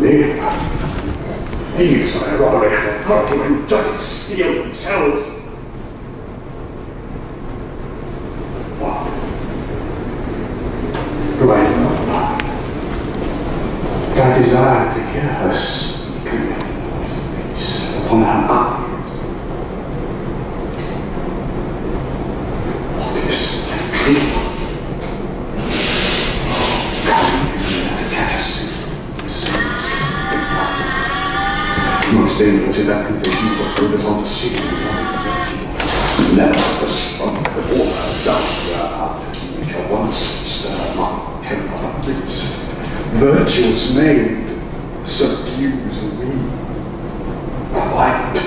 live. Thieves by robbery have authority when judges steal themselves. What? Do I know? I desire to hear her speak again, face upon her eyes. What is the truth? Most dangerous is that condition will throw us on the sea. Never the strong of the water down their heart, which are once stir among temper of prince. Virtuous maid subdues me. Quiet.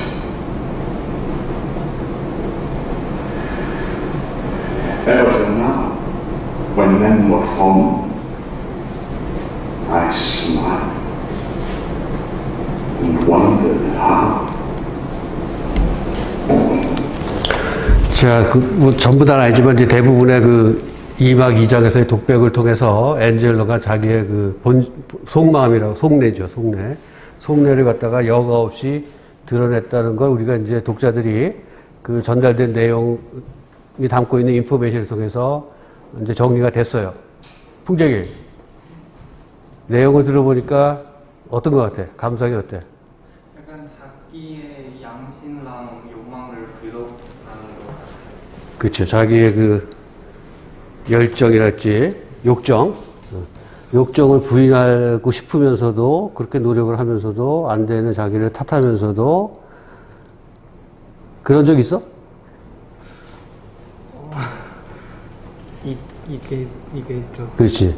Ever till now, when men were fond, I smiled. 자, 뭐 전부 다는 아니지만 이제 대부분의 그 2막 2장에서의 독백을 통해서 엔젤러가 자기의 그 속마음이라고, 속내죠, 속내. 속내를 갖다가 여과 없이 드러냈다는 걸 우리가 이제 독자들이 그 전달된 내용이 담고 있는 인포메이션을 통해서 이제 정리가 됐어요. 풍재기. 내용을 들어보니까 어떤 것 같아? 감상이 어때? 약간 자기의 양심랑 욕망을 부여하는 것 같아요. 그렇죠. 자기의 그 열정이랄지 욕정을 부인하고 싶으면서도 그렇게 노력을 하면서도 안 되는 자기를 탓하면서도 그런 적 있어? 이게 있죠. 그렇지.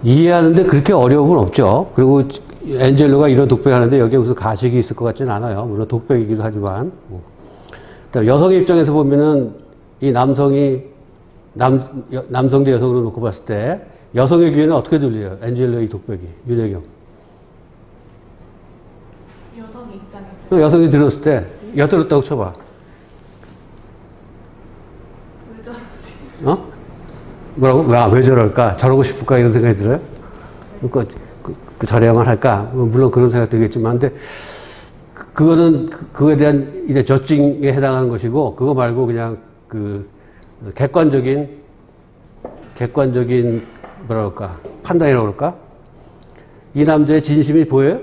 이해하는데 그렇게 어려움은 없죠. 그리고 엔젤러가 이런 독백하는데 여기에 무슨 가식이 있을 것 같지는 않아요. 물론 독백이기도 하지만. 여성의 입장에서 보면은 이 남성이 남성 대 여성으로 놓고 봤을 때 여성의 귀에는 어떻게 들려요? 엔젤러의 독백이. 윤혜경. 여성 입장에서. 여성이 들었을 때 엿들었다고 쳐봐. 왜 저러지? 어? 뭐라고? 왜 저럴까? 저러고 싶을까? 이런 생각이 들어요? 저래야만 할까? 물론 그런 생각 들겠지만, 근데, 그거는, 그거에 대한 이제 저칭에 해당하는 것이고, 그거 말고 그냥 객관적인, 뭐라 그럴까? 판단이라고 그럴까? 이 남자의 진심이 보여요?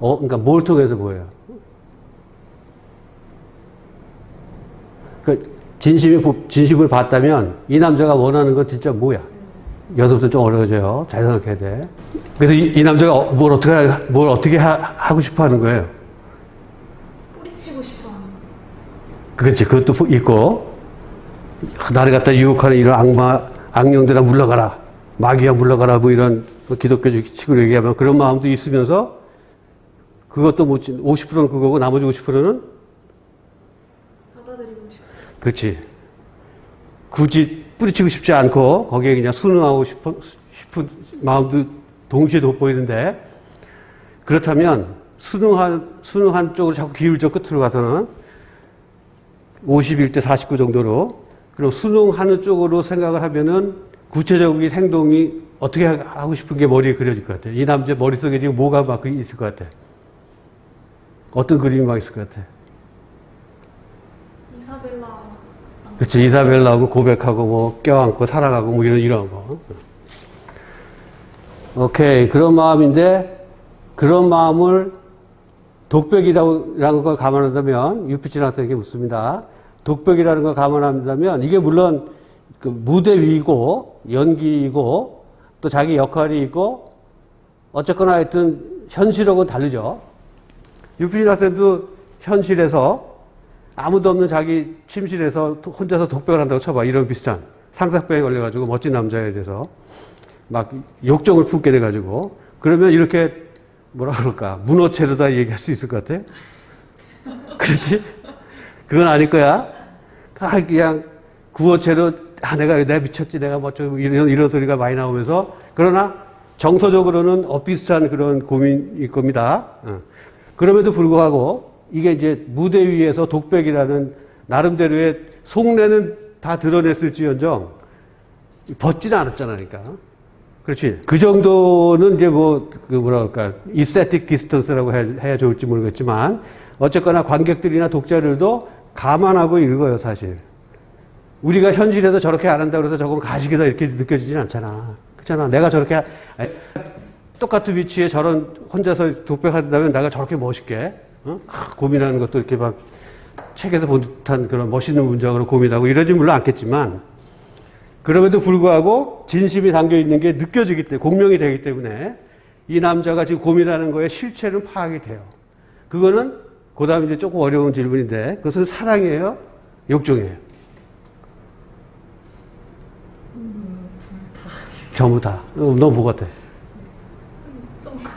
그러니까 뭘 통해서 보여요? 진심을 봤다면 이 남자가 원하는 건 진짜 뭐야? 여기서부터 좀 어려워져요. 잘 생각해야 돼. 그래서 이 남자가 뭘 어떻게 하고 싶어 하는 거예요? 뿌리치고 싶어 하는 거. 그렇지. 그것도 있고, 나를 갖다 유혹하는 이런 악령들아 물러가라. 마귀야 물러가라. 뭐 이런 기독교식으로 얘기하면 그런 마음도 있으면서 그것도 50%는 그거고 나머지 50%는 받아들이고 싶어. 그렇지. 굳이 뿌리치고 싶지 않고 거기에 그냥 순응하고 싶은 마음도 동시에 돋보이는데, 그렇다면 순응한 쪽으로 자꾸 기울죠. 끝으로 가서는 51대 49 정도로. 그럼 순응하는 쪽으로 생각을 하면은 구체적인 행동이 어떻게 하고 싶은 게 머리에 그려질 것 같아. 이 남자 머릿속에 지금 뭐가 막 있을 것 같아. 어떤 그림이 막 있을 것 같아. 이사벨라. 그치. 이사벨라하고 고백하고 뭐 껴안고 살아가고 뭐 이런 거. 오케이. 그런 마음인데, 그런 마음을 독백이라는 걸 감안한다면, 유피치랑에게 묻습니다. 독백이라는 걸 감안한다면, 이게 물론 그 무대 위이고, 연기이고, 또 자기 역할이 있고, 어쨌거나 하여튼 현실하고는 다르죠. 유피치랑도 현실에서 아무도 없는 자기 침실에서 혼자서 독백을 한다고 쳐봐. 이런 비슷한 상사병에 걸려가지고 멋진 남자에 대해서 막 욕정을 품게 돼가지고, 그러면 이렇게 뭐라 그럴까, 문어체로다 얘기할 수 있을 것 같아? 그렇지? 그건 아닐 거야. 그냥 구어체로 내가 미쳤지, 내가 뭐 좀 이런 소리가 많이 나오면서, 그러나 정서적으로는 엇비슷한 그런 고민일 겁니다. 그럼에도 불구하고 이게 이제 무대 위에서 독백이라는 나름대로의 속내는 다 드러냈을지언정 벗지는 않았잖아. 그러니까 그렇지. 그 정도는 이제 뭐, 그 뭐라 그럴까, 이스테틱 디스턴스라고 해야 좋을지 모르겠지만, 어쨌거나 관객들이나 독자들도 감안하고 읽어요, 사실. 우리가 현실에서 저렇게 안 한다고 해서 저건 가식이다 이렇게 느껴지진 않잖아. 그렇잖아. 내가 저렇게, 똑같은 위치에 저런 혼자서 독백한다면 내가 저렇게 멋있게, 고민하는 것도 이렇게 막 책에서 본 듯한 그런 멋있는 문장으로 고민하고 이러지 물론 않겠지만, 그럼에도 불구하고 진심이 담겨 있는 게 느껴지기 때문에, 공명이 되기 때문에 이 남자가 지금 고민하는 거에 실체는 파악이 돼요. 그거는 그 다음에 이제 조금 어려운 질문인데, 그것은 사랑이에요? 욕정이에요? 전부 다. 너 뭐 같아?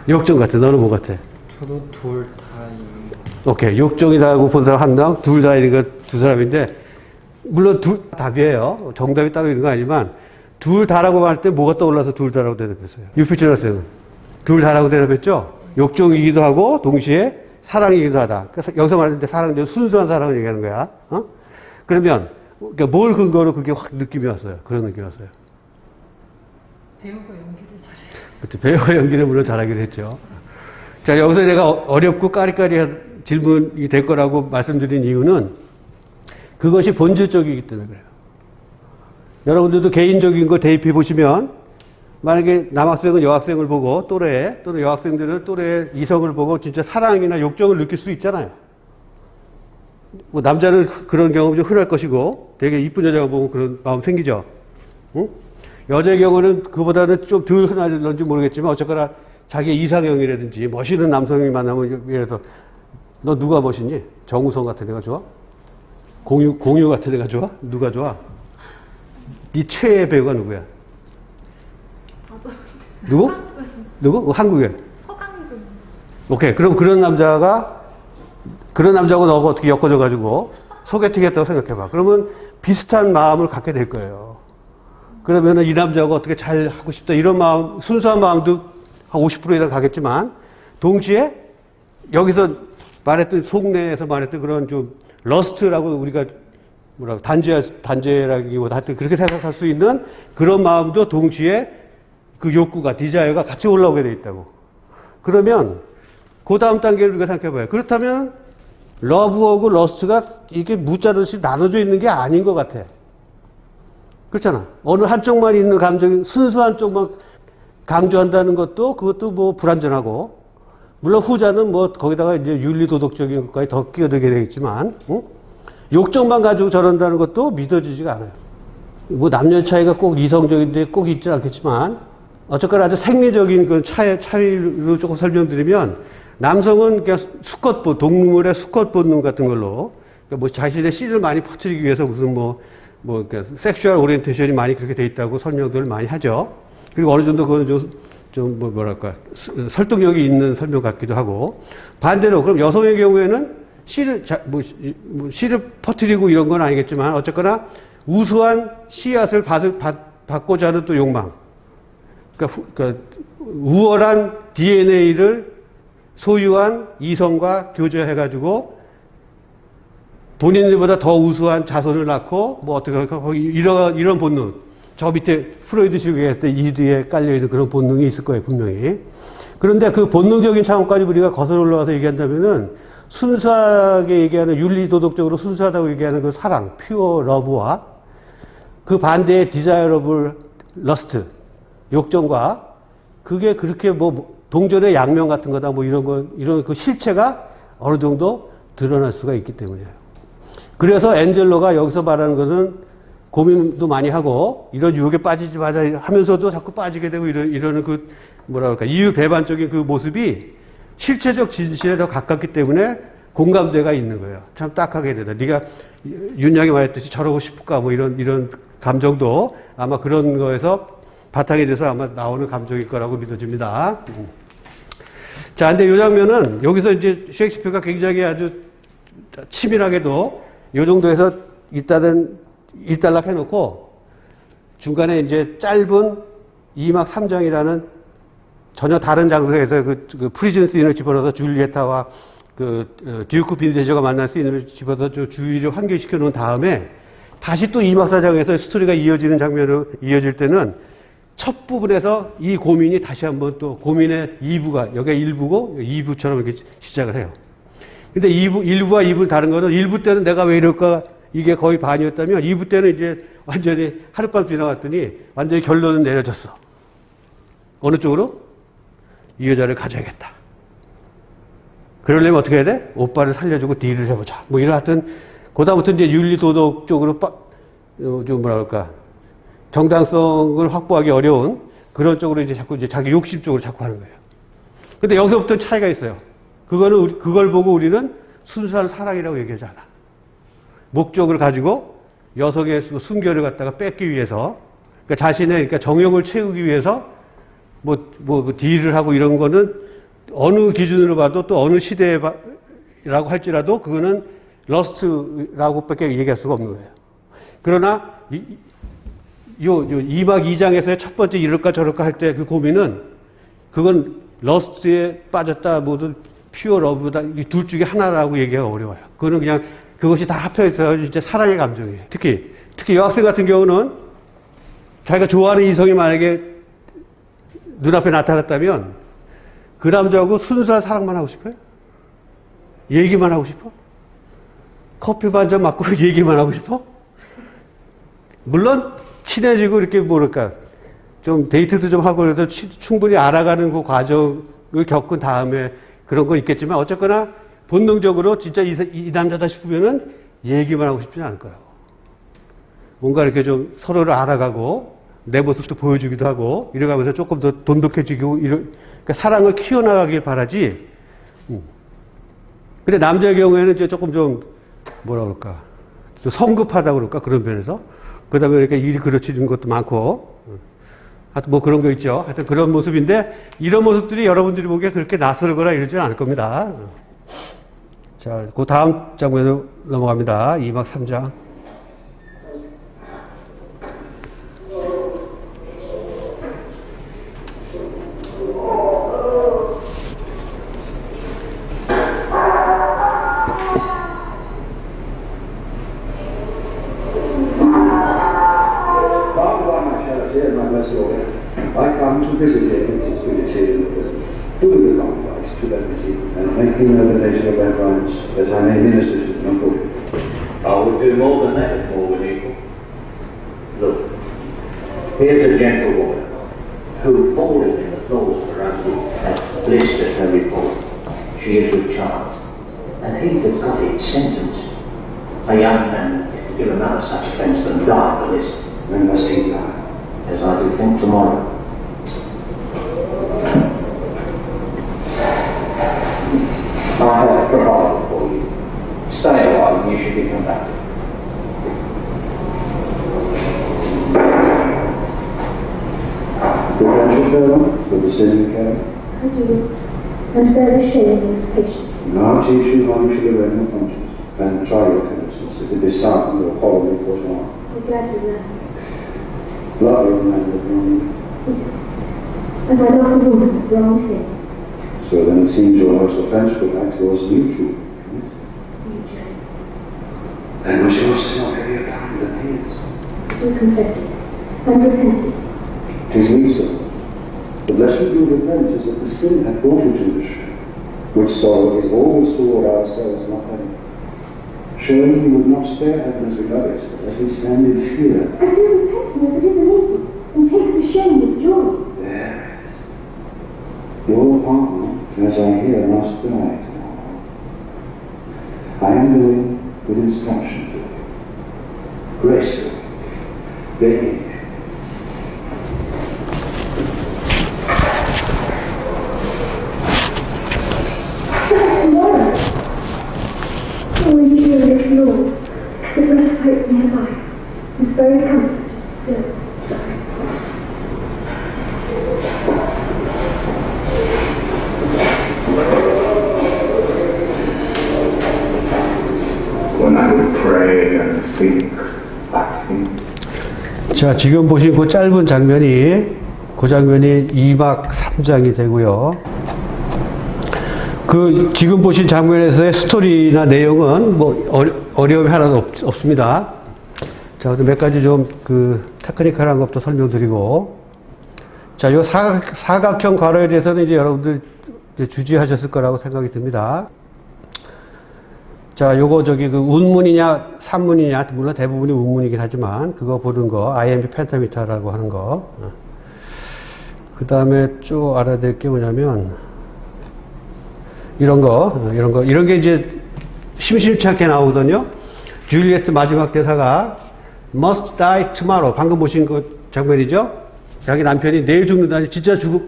욕정 같아. 너는 뭐 같아? 저도 둘 다인 거. 오케이. 욕정이라고 본 사람 한 명, 둘 다인 거 두 사람인데, 물론 둘 답이에요. 정답이 따로 있는 건 아니지만, 둘 다라고 할 때 뭐가 떠올라서 둘 다라고 대답했어요? 유피철 학생은. 둘 다라고 대답했죠? 욕정이기도 하고, 동시에 사랑이기도 하다. 그래서 여기서 말하는데 사랑은 순수한 사랑을 얘기하는 거야. 그러면, 그러니까 뭘 근거로 그게 확 느낌이 왔어요? 그런 느낌이 왔어요? 배우가 연기를 잘해서. 그렇죠. 배우가 연기를 물론 잘하기도 했죠. 자, 여기서 내가 어렵고 까리까리한 질문이 될 거라고 말씀드린 이유는 그것이 본질적이기 때문에 그래요. 여러분들도 개인적인 거 대입해 보시면 만약에 남학생은 여학생을 보고 또래 또는 여학생들은 또래 이성을 보고 진짜 사랑이나 욕정을 느낄 수 있잖아요. 뭐 남자는 그런 경험이 좀 흔할 것이고 되게 이쁜 여자가 보면 그런 마음 생기죠. 응? 여자의 경우는 그보다는 좀 덜 흔할런지 모르겠지만 어쨌거나 자기 이상형이라든지 멋있는 남성이 만나면 예를 들어서 너 누가 멋있니? 정우성 같은 애가 좋아? 공유 같은 애가 좋아? 누가 좋아? 네 최애 배우가 누구야? 맞아. 누구? 서강준. 누구? 한국에. 서강준. 오케이. 그럼 그런 남자하고 너가 어떻게 엮어져가지고 소개팅 했다고 생각해봐. 그러면 비슷한 마음을 갖게 될 거예요. 그러면은 이 남자하고 어떻게 잘 하고 싶다. 이런 마음, 순수한 마음도 한 50% 이상 가겠지만, 동시에 여기서 말했던, 속내에서 말했던 그런 좀 러스트라고 우리가 뭐라고 단죄라기보다 하여튼 그렇게 생각할 수 있는 그런 마음도 동시에 그 욕구가, 디자이어가 같이 올라오게 돼 있다고. 그러면 그 다음 단계를 우리가 생각해봐요. 그렇다면 러브하고 러스트가 이게 무자르듯이 나눠져 있는 게 아닌 것 같아. 그렇잖아. 어느 한쪽만 있는 감정이 순수한 쪽만 강조한다는 것도 그것도 뭐 불완전하고, 물론 후자는 뭐 거기다가 이제 윤리 도덕적인 것까지 더 끼어들게 되겠지만, 욕정만 가지고 저런다는 것도 믿어지지가 않아요. 뭐 남녀 차이가 꼭 이성적인데 꼭 있지 않겠지만, 어쨌거나 아주 생리적인 그 차이로 조금 설명드리면, 남성은 그냥 동물의 수컷 본능 같은 걸로, 그러니까 뭐 자신의 씨를 많이 퍼뜨리기 위해서 무슨 그러니까 섹슈얼 오리엔테이션이 많이 그렇게 돼 있다고 설명들을 많이 하죠. 그리고 어느 정도 그건 뭐랄까, 설득력이 있는 설명 같기도 하고. 반대로, 그럼 여성의 경우에는 씨를 퍼뜨리고 이런 건 아니겠지만, 어쨌거나 우수한 씨앗을 받고자 하는 또 욕망. 그러니까 우월한 DNA를 소유한 이성과 교제해가지고 본인들보다 더 우수한 자손을 낳고, 뭐 어떻게 할까, 이런 본능. 저 밑에 프로이드식으로 했던 이드에 깔려있는 그런 본능이 있을 거예요, 분명히. 그런데 그 본능적인 차원까지 우리가 거슬러 올라와서 얘기한다면은 순수하게 얘기하는, 윤리도덕적으로 순수하다고 얘기하는 그 사랑, 퓨어 러브와 그 반대의 디자이러블 러스트, 욕정과 그게 그렇게 뭐 동전의 양면 같은 거다, 뭐 이런 그 실체가 어느 정도 드러날 수가 있기 때문이에요. 그래서 엔젤로가 여기서 말하는 것은 고민도 많이 하고, 이런 유혹에 빠지지 마자 하면서도 자꾸 빠지게 되고 이러는 그, 뭐랄까, 이유 배반적인 그 모습이 실체적 진실에 더 가깝기 때문에 공감대가 있는 거예요. 참 딱하게 되다. 네가 윤양이 말했듯이 저러고 싶을까, 뭐 이런 감정도 아마 그런 거에서 바탕이 돼서 아마 나오는 감정일 거라고 믿어집니다. 자, 근데 이 장면은 여기서 이제 셰익스피어가 굉장히 아주 치밀하게도 이 정도에서 일단락 해놓고 중간에 이제 짧은 2막 3장이라는 전혀 다른 장소에서 그 프리즌 씬을 집어넣어서 줄리에타와 그 듀크 빈세저가 만난 씬을 집어서 주의를 환기시켜 놓은 다음에 다시 또 2막 4장에서 스토리가 이어지는 장면으로 이어질 때는 첫 부분에서 이 고민이 다시 한번 또 고민의 2부가, 여기가 1부고 2부처럼 이렇게 시작을 해요. 근데 1부와 2부는 다른 거는 1부 때는 내가 왜 이럴까 이게 거의 반이었다면 2부 때는 이제 완전히 하룻밤 지나갔더니 완전히 결론은 내려졌어. 어느 쪽으로? 이 여자를 가져야겠다. 그러려면 어떻게 해야 돼? 오빠를 살려주고 딜을 해보자. 뭐 이런 하여튼 그다음부터 이제 윤리 도덕 쪽으로 좀 뭐라 그럴까 정당성을 확보하기 어려운 그런 쪽으로 이제 자꾸 이제 자기 욕심 쪽으로 자꾸 하는 거예요. 근데 여기서부터 차이가 있어요. 그걸 보고 우리는 순수한 사랑이라고 얘기하지 않아. 목적을 가지고 여성의 순결을 갖다가 뺏기 위해서, 그러니까 자신의 그러니까 정욕을 채우기 위해서 뭐 딜을 하고 이런 거는 어느 기준으로 봐도 또 어느 시대라고 할지라도 그거는 러스트라고밖에 얘기할 수가 없는 거예요. 그러나 요 2막 2장에서의 첫 번째 이럴까 저럴까 할 때 그 고민은 그건 러스트에 빠졌다 뭐든 퓨어 러브다 이 둘 중에 하나라고 얘기하기가 어려워요. 그거는 그냥 그것이 다 합쳐서 진짜 사랑의 감정이에요. 특히 여학생 같은 경우는 자기가 좋아하는 이성이 만약에 눈앞에 나타났다면 그 남자하고 순수한 사랑만 하고 싶어요? 얘기만 하고 싶어? 커피 반 잔 맞고 얘기만 하고 싶어? 물론 친해지고 이렇게 뭐랄까 좀 데이트도 좀 하고 그래서 충분히 알아가는 그 과정을 겪은 다음에 그런 건 있겠지만 어쨌거나 본능적으로 진짜 이 남자다 싶으면은 얘기만 하고 싶지는 않을 거라고. 뭔가 이렇게 좀 서로를 알아가고 내 모습도 보여주기도 하고 이래가면서 조금 더 돈독해지고 그러니까 사랑을 키워나가길 바라지. 근데 남자의 경우에는 이제 조금 좀 뭐라 그럴까 좀 성급하다고 그럴까 그런 면에서 그다음에 이렇게 일이 그르쳐진 것도 많고 하여튼 뭐 그런 거 있죠. 하여튼 그런 모습인데 이런 모습들이 여러분들이 보기에 그렇게 낯설거나 이러지는 않을 겁니다. 자, 그 다음 장면으로 넘어갑니다. 2막 3장. I come to visit the entities we see in the prison, doing the long rights to their visit, and making known the nature of their crimes, that I may minister to them accordingly. I would do more than that if more were equal. Look, here's a gentlewoman who, falling in the claws of her own boot, has blistered her report. She is with child, and he that got it sentenced. A young man to give another such offence than die for this. When must he die? As I do think tomorrow. I have provided for you. Stay a while and you should be conducted. The grandchildren with the sin you carry? I do, and bear the shame most patiently. Now teach you how you should live in your conscience, and try your penitence, if it be sound or horribly put on. I gladly learn. Love your man that wronged you. Yes, as I love the woman that wronged him. So then it seems your most offensive act was mutual. You do. Then was your sin of heavier kind than his? I do confess it, and repent it. 'Tis me, sir. The blessed you repent is that the sin hath brought you to this shame, which sorrow is always toward ourselves, not heaven. Surely you would not spare heaven as we love it, but as we stand in fear. I do repent as it is an evil, and take the shame with joy. There it is. Your partner, as I hear, must die tomorrow. I am going with instruction to you. Gracefully, begging. Tomorrow, O glorious Lord, the respite nearby, whose very comfort is still dying. When I would pray and think, I think. 자, 지금 보신 그 짧은 장면이 그 장면이 2막 3장이 되고요. 그 지금 보신 장면에서의 스토리나 내용은 뭐 어려움이 하나도 없습니다. 자, 몇 가지 좀 그 테크니컬한 것도 설명드리고 자, 요 사각형 괄호에 대해서는 이제 여러분들 이제 주지하셨을 거라고 생각이 듭니다. 자, 요거 그 운문이냐, 산문이냐, 물론 대부분이 운문이긴 하지만, 그거 보는 거, IMB 펜타미터라고 하는 거. 그 다음에 쭉 알아야 될 게 뭐냐면, 이런 게 이제 심심치 않게 나오거든요. 줄리엣트 마지막 대사가, must die tomorrow. 방금 보신 그 장면이죠? 자기 남편이 내일 죽는다니, 진짜 죽어.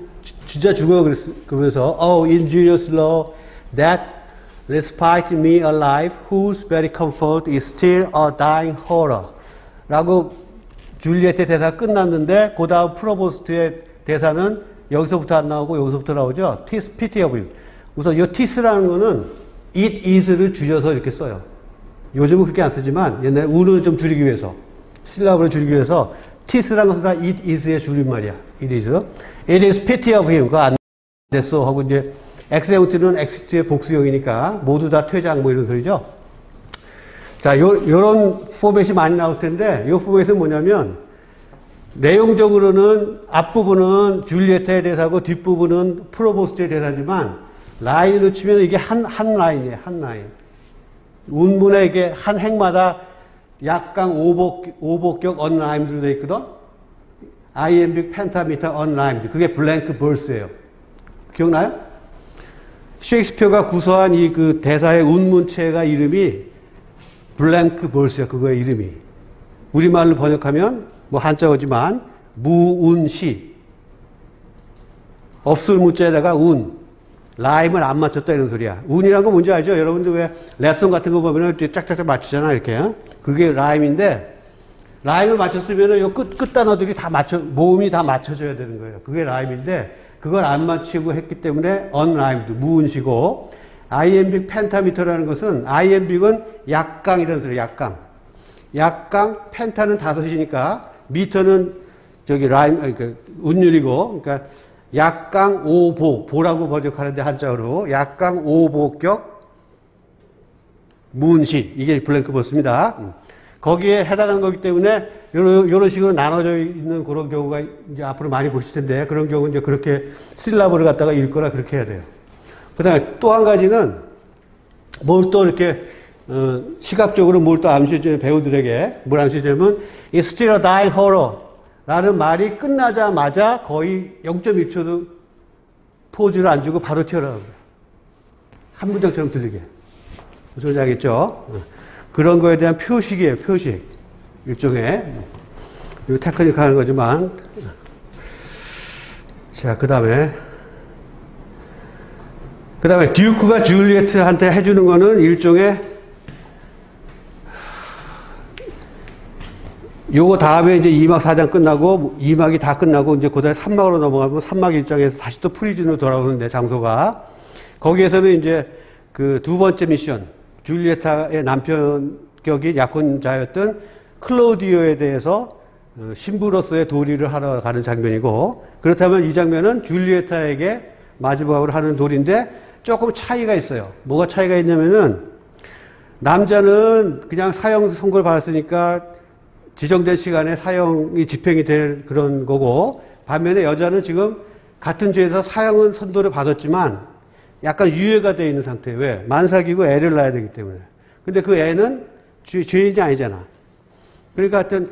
그러면서, oh, injurious law that respite me alive, whose very comfort is still a dying horror. 라고 줄리엣의 대사가 끝났는데, 그 다음 프로보스트의 대사는 여기서부터 안 나오고 여기서부터 나오죠. Tis pity of you. 우선 이 tis라는 거는 it is를 줄여서 이렇게 써요. 요즘은 그렇게 안 쓰지만 옛날에 우를 좀 줄이기 위해서, 실라브를 줄이기 위해서 tis라는 것은 다 it is의 줄임말이야. it is. It is pity of him. 그거 안 됐어. 하고 이제 execut는 execut의 복수형이니까 모두 다 퇴장 뭐 이런 소리죠. 자, 요런 포맷이 많이 나올 텐데, 요 포맷은 뭐냐면, 내용적으로는 앞부분은 줄리엣의 대사고 뒷부분은 프로보스트의 대사지만, 라인으로 치면 이게 한 라인이에요. 한 라인. 운문에 이게 한 행마다 약간 오복격 unrhymed로 되어 있거든? iambic pentameter unrhymed. 그게 blank verse예요. 기억나요? 셰익스피어가 구서한 이 그 대사의 운문체가 이름이 블랭크 벌스야. 그거의 이름이. 우리말로 번역하면 뭐 한자어지만 무운시. 없을 문자에다가 운. 라임을 안 맞췄다 이런 소리야. 운이란 거 뭔지 알죠? 여러분들 왜 랩송 같은 거 보면 짝짝짝 맞추잖아 이렇게. 그게 라임인데 라임을 맞췄으면 요 끝 단어들이 다 모음이 다 맞춰져야 되는 거예요. 그게 라임인데 그걸 안 맞추고 했기 때문에 unrhymed, 무운시고, iambic pentameter라는 것은, iambic은 약강이라는 소리예요, 약강. 약강, 펜타는 5이니까, 미터는 저기 그러니까 운율이고, 그러니까 약강 오보, 보라고 번역하는데 한자어로, 약강 오보격 무운시, 이게 블랭크 버스입니다. 거기에 해당하는 거기 때문에 이런 식으로 나눠져 있는 그런 경우가 이제 앞으로 많이 보실 텐데, 그런 경우는 이제 그렇게 실라브를 갖다가 읽거나 그렇게 해야 돼요. 그 다음에 또 한 가지는 뭘 또 이렇게 시각적으로 뭘 또 암시해주는 배우들에게 뭘 암시해주냐면 It's still a dying horror 라는 말이 끝나자마자 거의 0.1초도 포즈를 안 주고 바로 튀어나옵니다. 한 문장처럼 들리게. 무슨 소리인지 알겠죠? 그런 거에 대한 표식이에요, 표식. 일종의. 이거 테크닉하는 거지만. 자, 그 다음에 듀크가 줄리엣한테 해주는 거는 일종의 요거 다음에 이제 2막 4장 끝나고 2막이 다 끝나고 이제 그다음에 3막으로 넘어가면 3막 일장에서 다시 또 프리즌으로 돌아오는데 장소가 거기에서는 이제 그 두 번째 미션 줄리에타의 남편 격인 약혼자였던 클로디오에 대해서 신부로서의 도리를 하러 가는 장면이고, 그렇다면 이 장면은 줄리에타에게 마지막으로 하는 도리인데 조금 차이가 있어요. 뭐가 차이가 있냐면은 남자는 그냥 사형 선고를 받았으니까 지정된 시간에 사형이 집행이 될 그런 거고, 반면에 여자는 지금 같은 죄에서 사형은 선고를 받았지만 약간 유예가 되어 있는 상태예요. 왜? 만삭이고 애를 낳아야 되기 때문에. 근데 그 애는 죄인이 아니잖아. 그러니까 하여튼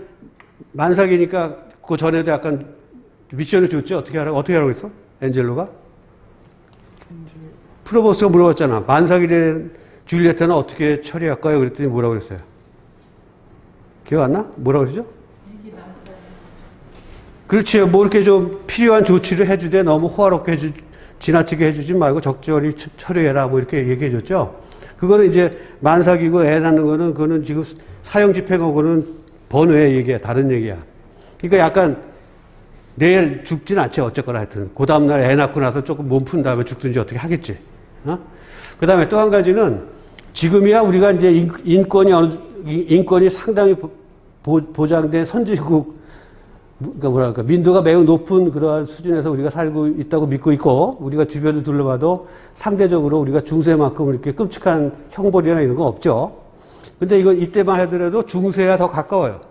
만삭이니까 그 전에도 약간 미션을 줬죠. 어떻게 하라고 했어? 엔젤로가? 프로보스가 물어봤잖아. 만삭이 된 줄리에타는 어떻게 처리할까요? 그랬더니 뭐라고 그랬어요? 기억 안 나? 뭐라고 그러죠? 그렇지. 뭐 이렇게 좀 필요한 조치를 해주되 너무 호화롭게 지나치게 해주지 말고 적절히 처리해라. 뭐 이렇게 얘기해 줬죠. 그거는 이제 만삭이고 애 낳는 거는 그거는 지금 사형 집행하고는 번외의 얘기야. 다른 얘기야. 그러니까 약간 내일 죽진 않지. 어쨌거나 하여튼. 그 다음날 애 낳고 나서 조금 몸 푼 다음에 죽든지 어떻게 하겠지. 그 다음에 또 한 가지는 지금이야 우리가 이제 인권이 상당히 보장된 선진국, 그러니까 뭐랄까, 민도가 매우 높은 그러한 수준에서 우리가 살고 있다고 믿고 있고, 우리가 주변을 둘러봐도 상대적으로 우리가 중세만큼 이렇게 끔찍한 형벌이나 이런 거 없죠. 근데 이건 이때만 하더라도 중세와 더 가까워요.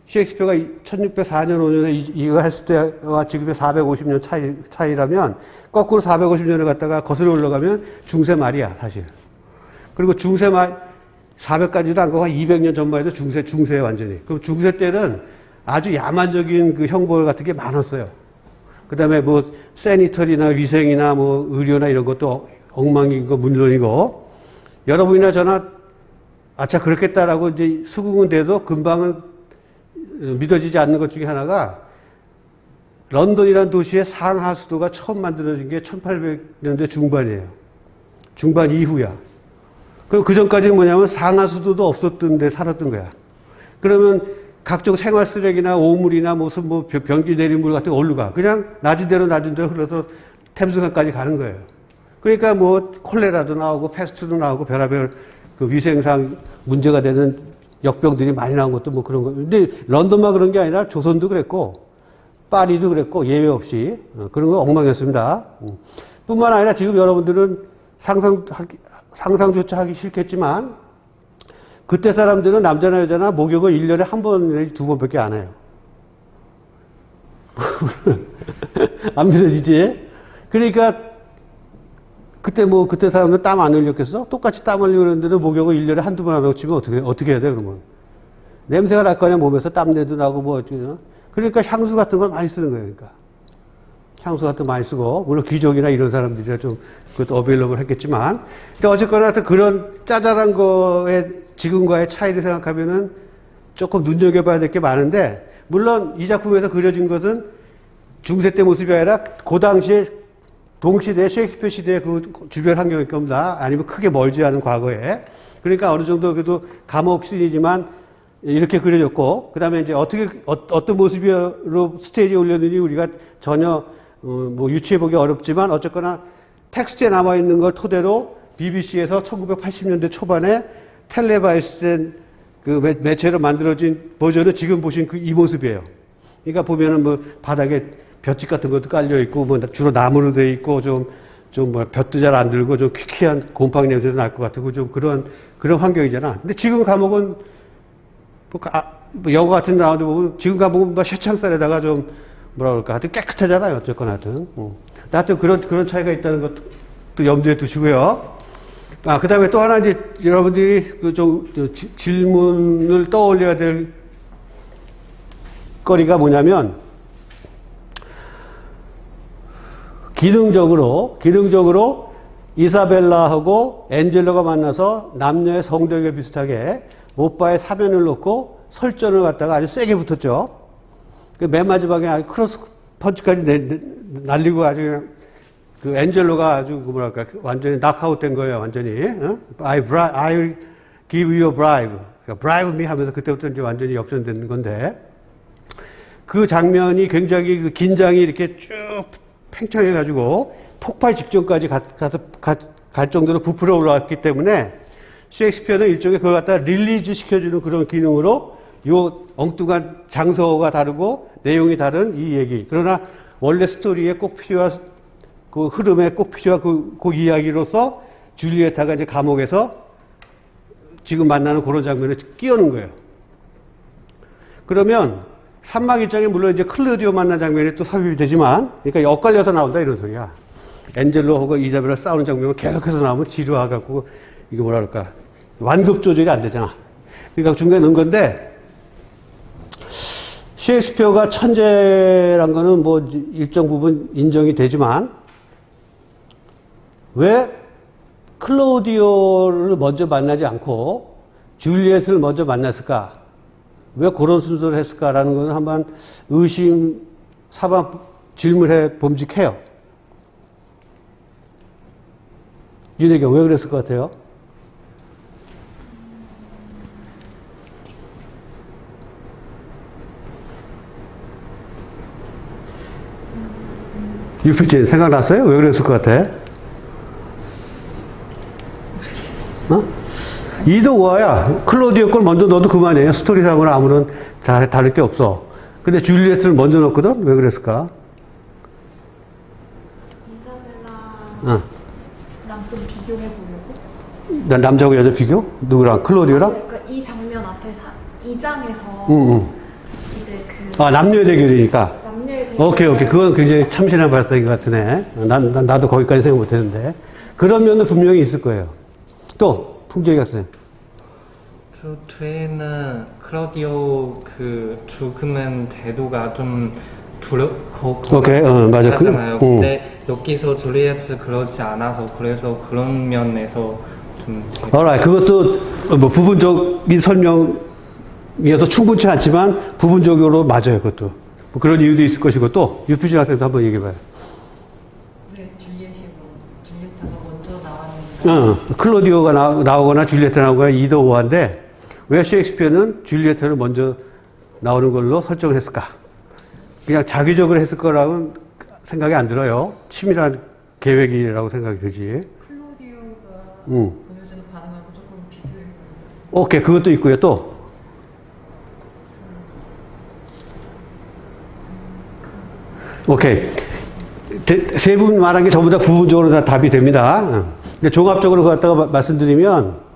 셰익스피어가 1604년 5년에 이거 했을 때와 지금의 450년 차이라면 거꾸로 450년을 갖다가 거슬러 올라가면 중세 말이야, 사실. 그리고 중세 말 400까지도 안 가고 한 200년 전만 해도 중세에 완전히. 그럼 중세 때는 아주 야만적인 그 형벌 같은 게 많았어요. 그 다음에 뭐 세니터리나 위생이나 뭐 의료나 이런 것도 엉망인 거 물론이고, 여러분이나 저나 아차 그렇겠다라고 이제 수긍은 돼도 금방은 믿어지지 않는 것 중에 하나가, 런던이라는 도시의 상하수도가 처음 만들어진 게 1800년대 중반이에요. 중반 이후야. 그럼 그 전까지는 뭐냐면 상하수도도 없었던 데 살았던 거야. 그러면 각종 생활 쓰레기나 오물이나 무슨 뭐 변기 내리물 같은 거 어디로 가? 그냥 낮은 대로 흘러서 템스강까지 가는 거예요. 그러니까 뭐 콜레라도 나오고 패스트도 나오고 별의별 그 위생상 문제가 되는 역병들이 많이 나온 것도 뭐 그런 거. 근데 런던만 그런 게 아니라 조선도 그랬고 파리도 그랬고 예외 없이 그런 거 엉망이었습니다. 뿐만 아니라 지금 여러분들은 상상조차 하기 싫겠지만 그때 사람들은 남자나 여자나 목욕을 1년에 한 번 내지 두 번밖에 안 해요. 안 믿어지지? 그러니까 그때 사람들 땀 안 흘렸겠어? 똑같이 땀 흘리는데도 목욕을 1년에 한두 번 하고 치면 어떻게 해야 돼, 그러면? 냄새가 날 거 아니야, 몸에서 땀내도 나고 뭐, 그러니까 향수 같은 걸 많이 쓰는 거예요, 그러니까. 향수 같은 거 많이 쓰고, 물론 귀족이나 이런 사람들이라 좀 그것도 어베일러블 했겠지만, 근데 어쨌거나 그런 짜잘한 거에 지금과의 차이를 생각하면은 조금 눈여겨봐야 될 게 많은데, 물론 이 작품에서 그려진 것은 중세 때 모습이 아니라 그 당시에 동시대 셰익스피어 시대의 그 주변 환경일 겁니다. 아니면 크게 멀지 않은 과거에. 그러니까 어느 정도 그래도 감옥 씬이지만 이렇게 그려졌고, 그 다음에 이제 어떤 모습으로 스테이지에 올렸는지 우리가 전혀 뭐 유추해보기 어렵지만 어쨌거나 텍스트에 남아있는 걸 토대로 BBC에서 1980년대 초반에 텔레바이스된 그 매체로 만들어진 버전은 지금 보신 이 모습이에요. 그러니까 보면은 뭐 바닥에 볏짚 같은 것도 깔려있고, 뭐 주로 나무로 되어 있고, 뭐 볕도 잘 안 들고, 좀 퀴퀴한 곰팡이 냄새도 날 것 같고, 좀 그런 환경이잖아. 근데 지금 감옥은, 뭐 영화 같은 데 나오는데 보면, 지금 감옥은 막 쇠창살에다가 좀, 뭐라 그럴까, 하여튼 깨끗하잖아요. 어쨌거나 하여튼. 하여튼 그런 차이가 있다는 것도 염두에 두시고요. 그 다음에 또 하나 이제 여러분들이 질문을 떠올려야 될 거리가 뭐냐면, 기능적으로 이사벨라하고 엔젤로가 만나서 남녀의 성적에 비슷하게 오빠의 사면을 놓고 설전을 갖다가 아주 세게 붙었죠. 맨 마지막에 아주 크로스 펀치까지 날리고 아주 그 엔젤로가 아주 뭐랄까 완전히 낙아웃 된 거예요. 완전히. I give you a bribe. 그러니까 bribe me 하면서 그때부터 이제 완전히 역전된 건데, 그 장면이 굉장히 그 긴장이 이렇게 쭉 팽창해가지고 폭발 직전까지 갈 정도로 부풀어 올라왔기 때문에 셰익스피어는 일종의 그걸 갖다 릴리즈 시켜주는 그런 기능으로 요 엉뚱한 장소가 다르고 내용이 다른 이 얘기. 그러나 원래 스토리에 꼭 필요한 그 흐름에 꼭 필요한 그 이야기로서 줄리에타가 이제 감옥에서 지금 만나는 그런 장면을 끼워놓은 거예요. 그러면 3막 1장에 물론 이제 클로디오 만난 장면이 또 삽입이 되지만, 그러니까 엇갈려서 나온다 이런 소리야. 엔젤로하고 이사벨라 싸우는 장면이 계속해서 나오면 지루해갖고, 이게 뭐라 그럴까, 완급 조절이 안 되잖아. 그러니까 중간에 넣은 건데, 셰익스피어가 천재란 거는 뭐 일정 부분 인정이 되지만, 왜 클로디오를 먼저 만나지 않고 줄리엣을 먼저 만났을까? 왜 그런 순서를 했을까라는 것은 한번 질문해 봄직해요. 윤혜경, 왜 그랬을 것 같아요? 유피진 생각났어요? 왜 그랬을 것 같아? 이도 오아야. 클로디오 걸 먼저 넣어도 그만이에요. 스토리상으로 아무런 다를 게 없어. 근데 줄리엣을 먼저 넣었거든? 왜 그랬을까? 이사벨라랑 좀 비교해 보려고. 남자하고 여자 비교? 누구랑? 클로디오랑? 그러니까 이 장면 앞에 2장에서 아, 남녀의 대결이니까. 남녀의 대결. 오케이. 그건 굉장히 참신한 발상인 것 같으네. 나도 거기까지 생각 못 했는데. 그런 면은 분명히 있을 거예요. 또, 풍재희 학생. 그 뒤에는 클로디오 그 죽으면 태도가 좀 오케이, 맞아. 하잖아요. 근데 여기서 줄리엣은 그러지 않아서 그래서 그런 면에서 좀. alright. 그것도 뭐 부분적인 설명이어서 충분치 않지만 부분적으로 맞아요. 그것도. 뭐 그런 이유도 있을 것이고 또 유피준 학생도 한번 얘기해봐요. 왜 줄리엣이 줄리엣타가 먼저 나왔는데. 클로디오가 나오거나 줄리엣타 나오거나 2도 5인데 왜 셰익스피어는 줄리엣타를 먼저 나오는 걸로 설정을 했을까? 그냥 자기적으로 했을 거라고는 생각이 안 들어요. 치밀한 계획이라고 생각이 들지. 클로디오가 보여주는 반응하고 조금 비교해. 오케이, 그것도 있고요. 또 오케이. 세 분 말한 게 전부 다 부분적으로 다 답이 됩니다. 근데 종합적으로 그거 갖다가 말씀드리면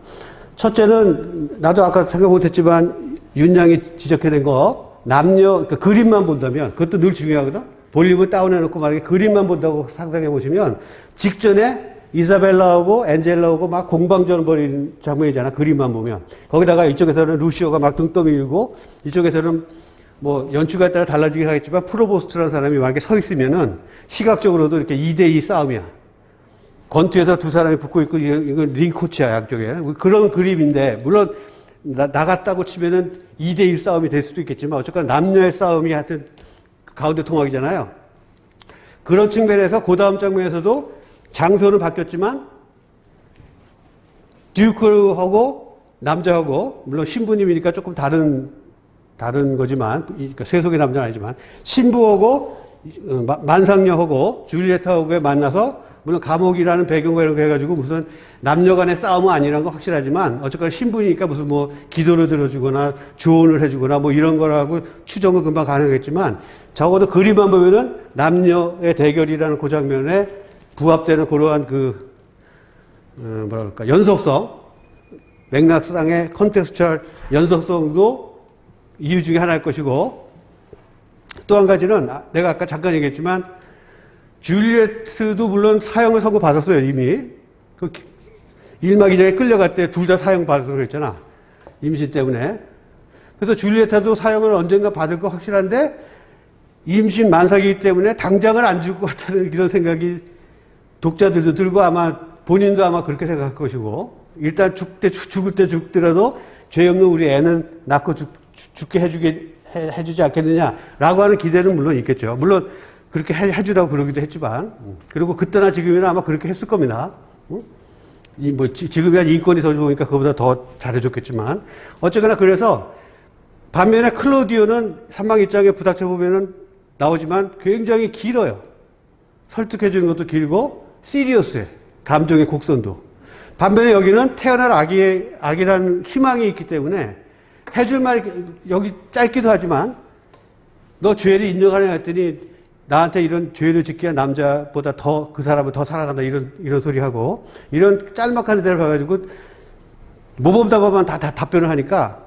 첫째는 나도 아까 생각 못했지만 윤양이 지적해낸 거 남녀 그러니까 그림만 본다면 그것도 늘 중요하거든. 볼륨을 다운해놓고 만약에 그림만 본다고 상상해 보시면 직전에 이사벨라하고 엔젤라하고 막 공방전 벌이는 장면이잖아. 그림만 보면 거기다가 이쪽에서는 루시오가 막 등 떠밀고 이쪽에서는 뭐 연출에 따라 달라지긴 하겠지만 프로보스트라는 사람이 만약에 서 있으면은 시각적으로도 이렇게 2대2 싸움이야. 권투에서 두 사람이 붙고 있고 이건 링코치야 양쪽에. 그런 그림인데 물론 나갔다고 치면은 2대1 싸움이 될 수도 있겠지만 어쨌거나 남녀의 싸움이 하여튼 가운데 통학이잖아요. 그런 측면에서 그 다음 장면에서도 장소는 바뀌었지만 듀크하고 남자하고 물론 신부님이니까 조금 다른 거지만 그러니까 세속의 남자는 아니지만 신부하고 만상녀하고 줄리엣하고 만나서 물론 감옥이라는 배경과 이런 거 해가지고 무슨 남녀 간의 싸움은 아니라는 건 확실하지만 어쨌거나 신부니까 무슨 뭐 기도를 들어주거나 조언을 해주거나 뭐 이런 거라고 추정은 금방 가능하겠지만 적어도 그림만 보면은 남녀의 대결이라는 그 장면에 부합되는 그러한 뭐랄까 연속성 맥락상의 컨텍스추얼 연속성도 이유 중에 하나일 것이고 또 한 가지는 내가 아까 잠깐 얘기했지만 줄리엣도 물론 사형을 선고받았어요. 이미. 그 일막 이장에 끌려갈 때 둘 다 사형 받았다고 그랬잖아. 임신 때문에. 그래서 줄리엣도 사형을 언젠가 받을 거 확실한데 임신 만삭이기 때문에 당장은 안 죽을 것 같다는 이런 생각이 독자들도 들고 아마 본인도 아마 그렇게 생각할 것이고 일단 죽을 때 죽더라도 죄 없는 우리 애는 낳고 죽게 해주지 않겠느냐라고 하는 기대는 물론 있겠죠. 물론 그렇게 해주라고 그러기도 했지만 그리고 그때나 지금이나 아마 그렇게 했을 겁니다. 뭐 지금이야 인권이 더 좋으니까 그보다 더 잘해줬겠지만 어쨌거나 그래서 반면에 클로디오는 사망입장에 부닥쳐 보면은 나오지만 굉장히 길어요. 설득해주는 것도 길고 시리어스해. 감정의 곡선도. 반면에 여기는 태어날 아기라는 희망이 있기 때문에 해줄 말이 여기 짧기도 하지만 너 죄를 인정하냐 했더니 나한테 이런 죄를 짓기 위한 남자보다 더 그 사람은 더 사랑한다 이런 소리 하고 이런 짤막한 데를 봐가지고 모범답안만 다 답변을 하니까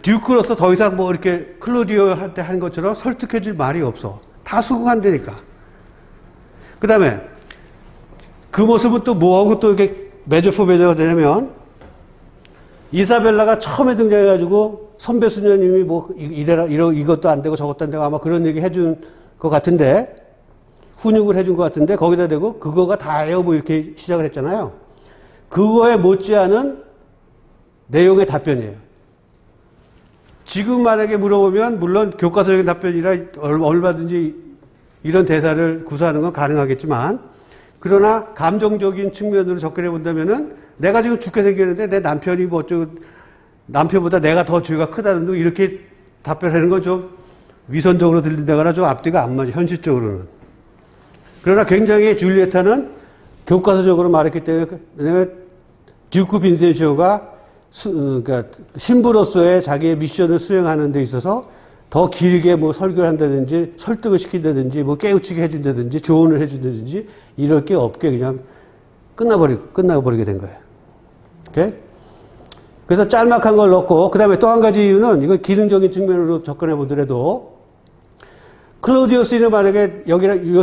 듀크로서 더 이상 뭐 이렇게 클로디오 할 때 한 것처럼 설득해줄 말이 없어. 다 수긍한다니까. 그 다음에 그 모습은 또 뭐하고 또 이렇게 매저가 되냐면 이사벨라가 처음에 등장해가지고 선배 수녀님이 뭐 이것도 안 되고 저것도 안 되고 아마 그런 얘기 해준 것 같은데 훈육을 해준 것 같은데 거기다 대고 그거가 다예요 뭐 이렇게 시작을 했잖아요. 그거에 못지않은 내용의 답변이에요. 지금 만약에 물어보면 물론 교과서적인 답변이라 얼마든지 이런 대사를 구사하는 건 가능하겠지만 그러나 감정적인 측면으로 접근해 본다면은 내가 지금 죽게 생겼는데 내 남편이 뭐 어쩌고 남편보다 내가 더 죄가 크다는 등 이렇게 답변하는 건 좀 위선적으로 들린다거나 좀 앞뒤가 안 맞아 현실적으로는. 그러나 굉장히 줄리엣타는 교과서적으로 말했기 때문에 듀크 빈센시오가 그러니까 신부로서의 자기의 미션을 수행하는 데 있어서 더 길게 뭐 설교를 한다든지 설득을 시킨다든지 뭐 깨우치게 해준다든지 조언을 해준다든지 이럴 게 없게 그냥 끝나버리게 된 거예요. 오케이? 그래서 짤막한 걸 넣고, 그 다음에 또 한 가지 이유는, 이건 기능적인 측면으로 접근해 보더라도, 클로디우스는 만약에 여기랑 요